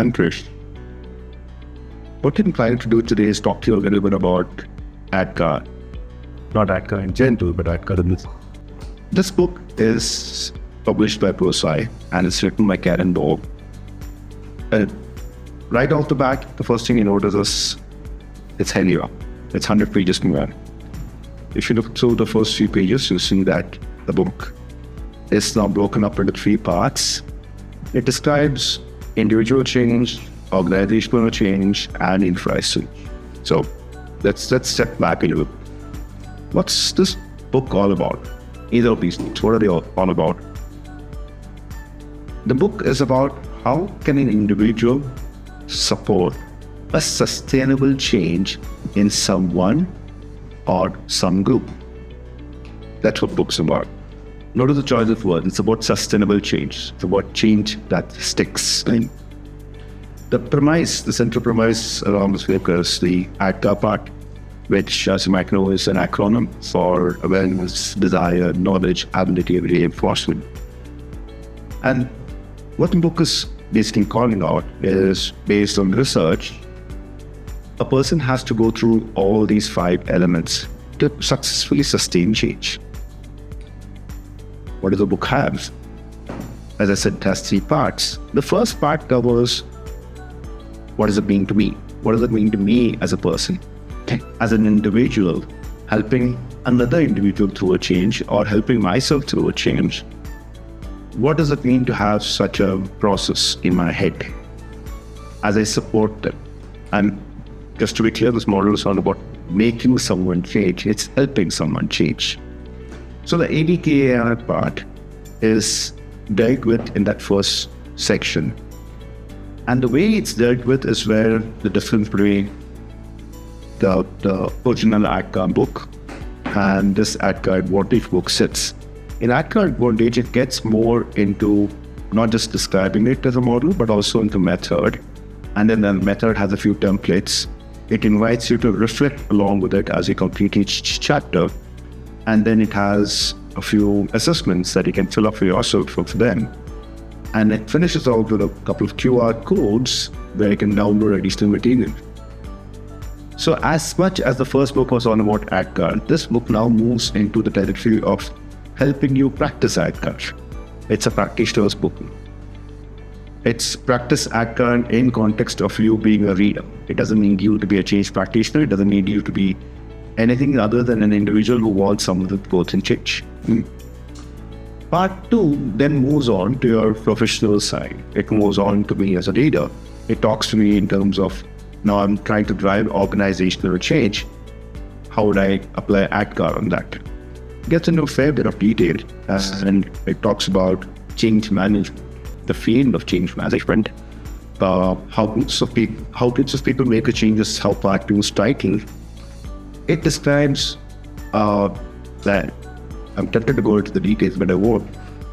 I'm Krish. What I'm planning to do today is talk to you a little bit about ADKAR. Not ADKAR in general, but ADKAR in this. This book is published by Prosci and it's written by Karen Dog. Right off the bat, the first thing you notice is it's heavy up. It's 100 pages long. If you look through the first few pages, you'll see that the book is now broken up into 3 parts. It describes individual change, organizational change, and infrastructure. So let's step back a little. What's this book all about? Either of these things, what are they all about? The book is about how can an individual support a sustainable change in someone or some group. That's what book's about. Notice the choice of words. It's about sustainable change. It's about change that sticks. And the premise, the central premise around this book is the ADKAR part, which, as you might know, is an acronym for awareness, desire, knowledge, ability, reinforcement. And what the book is basically calling out is, based on research, a person has to go through all these 5 elements to successfully sustain change. What does the book have? As I said, it has 3 parts. The first part covers what does it mean to me? What does it mean to me as a person? As an individual, helping another individual through a change or helping myself through a change. What does it mean to have such a process in my head as I support them? And just to be clear, this model is not about making someone change, it's helping someone change. So the ADKAR part is dealt with in that first section. And the way it's dealt with is where the difference between the original ADKAR book and this ADKAR Advantage book sits. In ADKAR Advantage, it gets more into not just describing it as a model, but also into method. And then the method has a few templates. It invites you to reflect along with it as you complete each chapter. And then it has a few assessments that you can fill up for yourself for them. And it finishes out with a couple of QR codes where you can download additional material. So as much as the first book was all about ADKAR, this book now moves into the territory of helping you practice ADKAR. It's a practitioner's book. It's practice ADKAR in context of you being a reader. It doesn't need you to be a change practitioner. It doesn't need you to be anything other than an individual who wants some of the growth and change. Part 2 then moves on to your professional side. It moves on to me as a leader. It talks to me in terms of, now I'm trying to drive organizational change. How would I apply ADKAR on that? It gets into a fair bit of detail, and it talks about change management, the field of change management, how groups of people make a change is how part 2 is titled. It describes that, I'm tempted to go into the details, but I won't.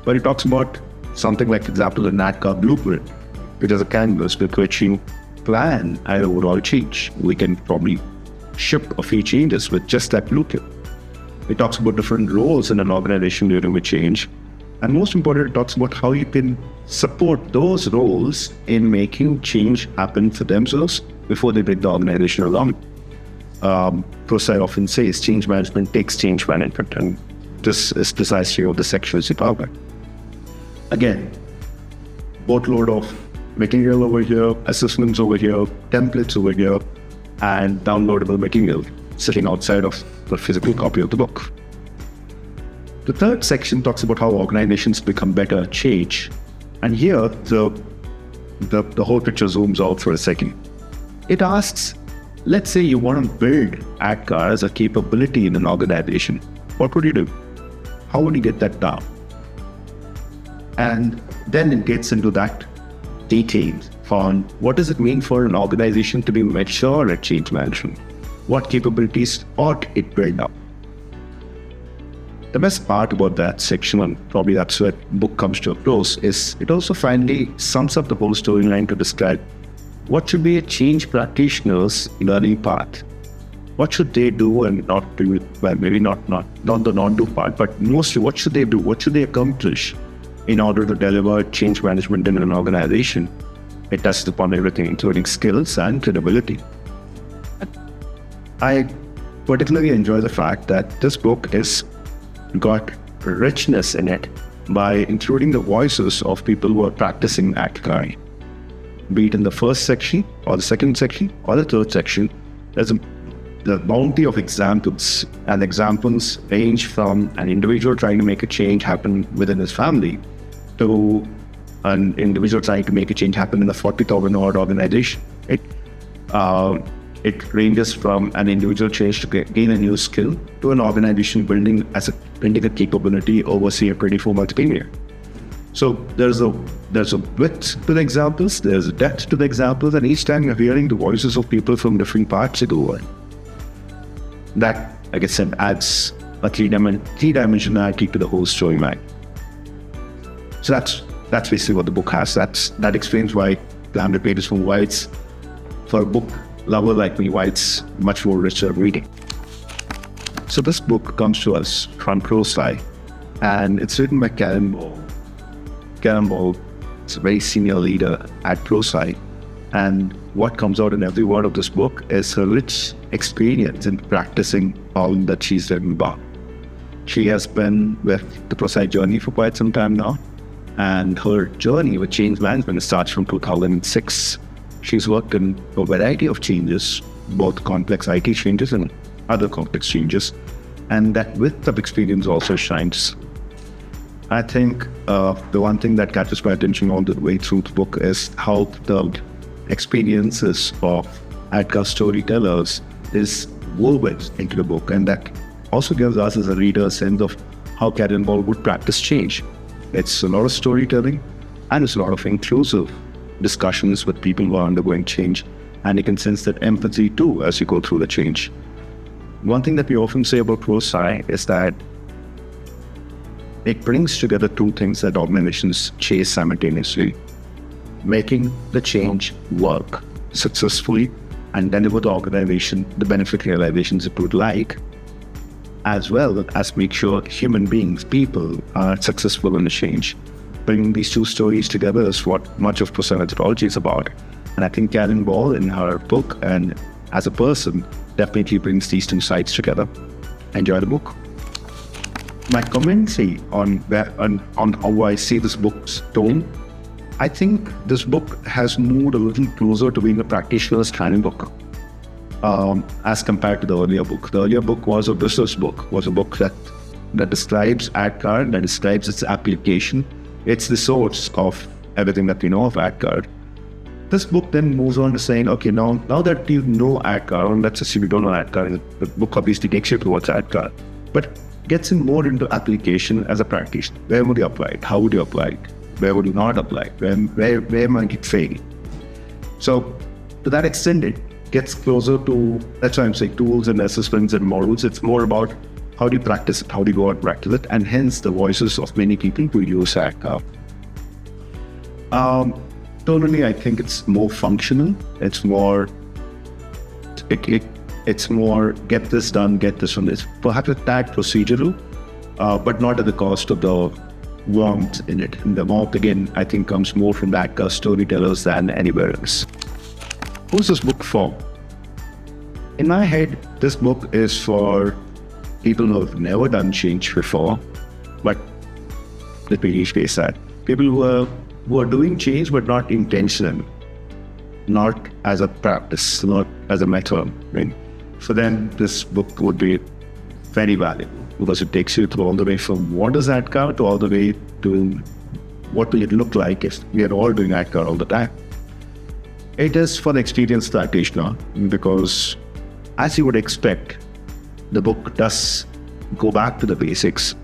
But it talks about something like, for example, the ADKAR blueprint, which is a canvas with which you plan an overall change. We can probably ship a few changes with just that blueprint. It talks about different roles in an organization during a change. And most importantly, it talks about how you can support those roles in making change happen for themselves before they bring the organization along. Prosci often says change management takes change management, and this is precisely what the section is about. Again, boatload of material over here, assessments over here, templates over here, and downloadable material sitting outside of the physical copy of the book. The third section talks about how organizations become better at change. And here, the whole picture zooms out for a second. It asks, let's say you want to build ADKAR as a capability in an organization. What would you do? How would you get that down? And then it gets into that details on what does it mean for an organization to be mature at change management? What capabilities ought it build up? The best part about that section, and probably that's where the book comes to a close, is it also finally sums up the whole storyline to describe what should be a change practitioner's learning path. What should they do and not do? Well, maybe not the not-do part, but mostly what should they do? What should they accomplish in order to deliver change management in an organization? It touches upon everything, including skills and credibility. I particularly enjoy the fact that this book is got richness in it by including the voices of people who are practicing ADKAR. Be it in the first section, or the second section, or the third section, there's the bounty of examples, and examples range from an individual trying to make a change happen within his family to an individual trying to make a change happen in a 40,000 odd organization. It ranges from an individual change to gain a new skill to an organization building a capability over, say, a 24-month period. So there's a width to the examples, there's a depth to the examples, and each time you're hearing the voices of people from different parts of the world. That, like I said, adds a three-dimensionality to the whole storyline. So that's basically what the book has. That explains why the 100 pages from White's, for a book lover like me, why it's much more richer reading. So this book comes to us from Prosci, and it's written by Karen Ball. Karen Ball is a very senior leader at Prosci, and what comes out in every word of this book is her rich experience in practicing all that she's written about. She has been with the Prosci journey for quite some time now, and her journey with change management starts from 2006. She's worked in a variety of changes, both complex IT changes and other complex changes, and that width of experience also shines. I think the one thing that catches my attention all the way through the book is how the experiences of ADKAR storytellers is woven into the book, and that also gives us as a reader a sense of how Karen Ball would practice change. It's a lot of storytelling, and it's a lot of inclusive discussions with people who are undergoing change, and you can sense that empathy too as you go through the change. One thing that we often say about Prosci is that it brings together two things that organizations chase simultaneously: making the change work successfully and deliver the organization the benefit realizations it would like, as well as make sure human beings, people, are successful in the change. Bringing these two stories together is what much of Prosci methodology is about. And I think Karen Ball, in her book and as a person, definitely brings these two sides together. Enjoy the book. My commentary on how I see this book's tone, I think this book has moved a little closer to being a practitioner's training book as compared to the earlier book. The earlier book was a business book, was a book that describes ADKAR, that describes its application. It's the source of everything that we know of ADKAR. This book then moves on to saying, okay, now that you know ADKAR, and let's assume you don't know ADKAR, the book obviously takes you towards ADKAR, but gets in more into application as a practitioner. Where would you apply it? How would you apply it? Where would you not apply it? Where might it fail? So to that extent, it gets closer to, that's why I'm saying tools and assessments and models. It's more about how do you practice it? How do you go out and practice it? And hence the voices of many people who use ADKAR. Totally, I think it's more functional. It's more get this done, get this from this. Perhaps a tad procedural, but not at the cost of the warmth in it. And the warmth, again, I think comes more from the ADKAR storytellers than anywhere else. Who's this book for? In my head, this book is for people who have never done change before, but let me rephrase that. People who are doing change but not intentional, not as a practice, not as a method. Right? For them, this book would be very valuable because it takes you through all the way from what does ADKAR to all the way to what will it look like if we are all doing ADKAR all the time. It is for the experienced practitioner because, as you would expect, the book does go back to the basics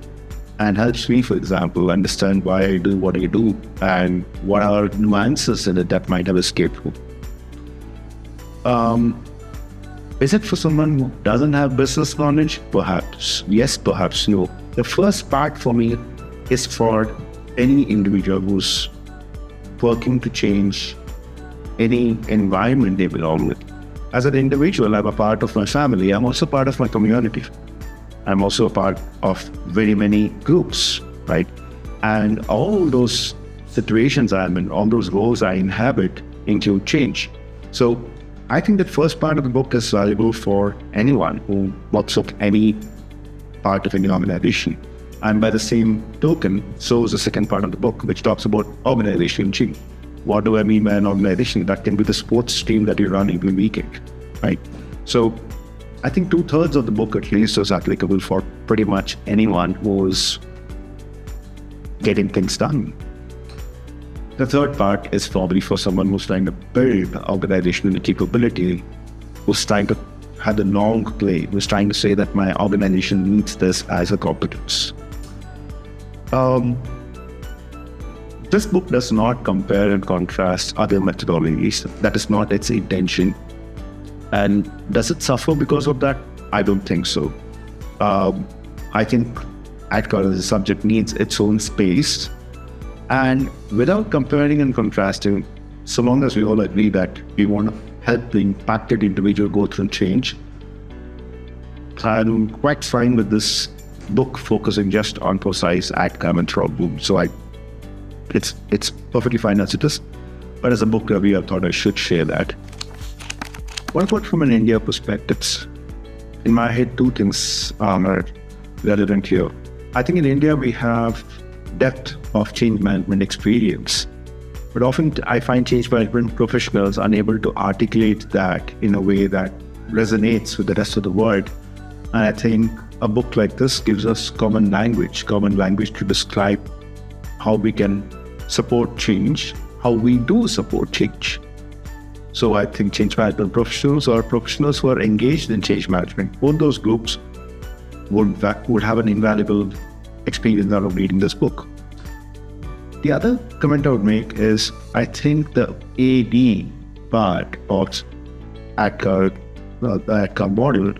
and helps me, for example, understand why I do what I do and what are nuances in it that might have escaped me. Is it for someone who doesn't have business knowledge? Perhaps yes, perhaps no. The first part for me is for any individual who's working to change any environment they belong with. As an individual, I'm a part of my family. I'm also part of my community. I'm also a part of very many groups, right? And all those situations I'm in, all those roles I inhabit include change. So I think that first part of the book is valuable for anyone who works up any part of any organization. And by the same token, so is the second part of the book, which talks about organization change. What do I mean by an organization? That can be the sports team that you run every weekend, right? So I think 2/3 of the book at least is applicable for pretty much anyone who's getting things done. The third part is probably for someone who's trying to build organizational capability, who's trying to have the long play, who's trying to say that my organization needs this as a competence. This book does not compare and contrast other methodologies. That is not its intention. And does it suffer because of that? I don't think so. I think ADKAR as a subject needs its own space. And without comparing and contrasting, so long as we all agree that we want to help the impacted individual go through change, I'm quite fine with this book focusing just on Prosci's ADKAR and boom. So it's perfectly fine as it is. But as a book review, I thought I should share that. What about from an India perspective? In my head, two things are relevant here. I think in India, we have depth of change management experience. But often I find change management professionals unable to articulate that in a way that resonates with the rest of the world. And I think a book like this gives us common language to describe how we can support change, how we do support change. So I think change management professionals or professionals who are engaged in change management, both those groups would have an invaluable experience out of reading this book. The other comment I would make is I think the AD part of ADKAR, the ADKAR model,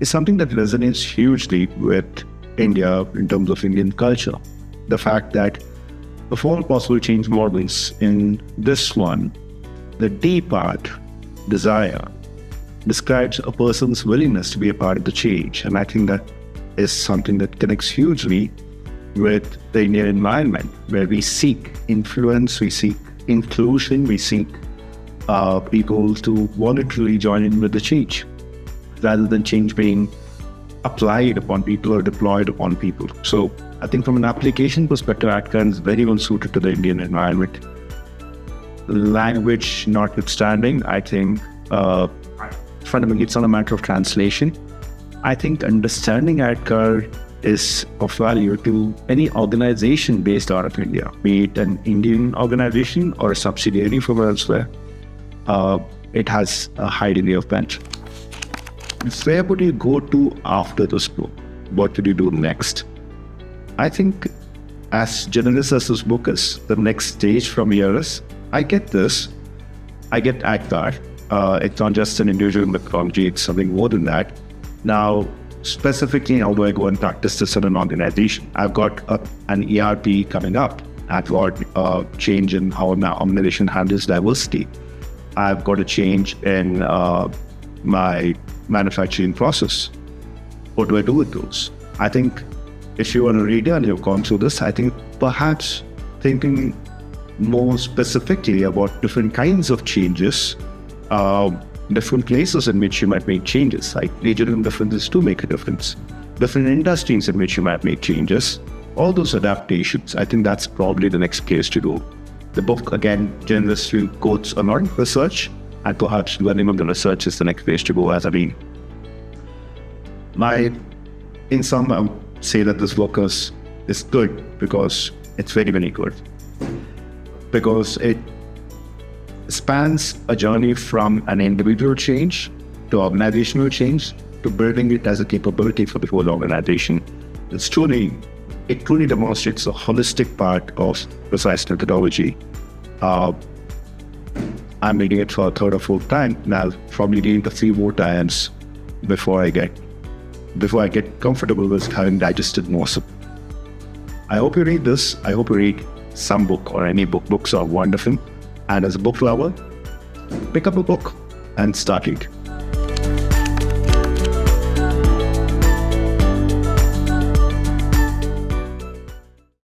is something that resonates hugely with India in terms of Indian culture. The fact that of all possible change models in this one, the D part, desire, describes a person's willingness to be a part of the change. And I think that is something that connects hugely with the Indian environment, where we seek influence, we seek inclusion, we seek people to voluntarily join in with the change, rather than change being applied upon people or deployed upon people. So I think from an application perspective, ADKAR is very well suited to the Indian environment. Language notwithstanding, I think fundamentally it's not a matter of translation. I think understanding ADKAR is of value to any organization based out of India, be it an Indian organization or a subsidiary from elsewhere. It has a high degree of bench. Where would you go to after this book? What would you do next? I think as generous as this book is, the next stage from here is, I get this. I get ADKAR. It's not just an individual methodology, it's something more than that. Now, specifically, how do I go and practice this in an organization? I've got an ERP coming up. I've got a change in how my organization handles diversity. I've got a change in my manufacturing process. What do I do with those? I think if you are a reader and you've gone through this, I think perhaps thinking more specifically about different kinds of changes, different places in which you might make changes, like regional differences do make a difference, different industries in which you might make changes, all those adaptations, I think that's probably the next place to go. The book, again, generously quotes a lot of research, and perhaps learning of the research is the next place to go, as I mean. In sum, I would say that this book is good because it's very, very good. Because it spans a journey from an individual change to organizational change to building it as a capability for the whole organization. It truly demonstrates a holistic part of Prosci's methodology. I'm reading it for a third or fourth time, and I'll probably read it 3 more times before I get comfortable with having digested most of it. I hope you read this. I hope you read some book or any book. Books are wonderful. And as a book lover, pick up a book and start it.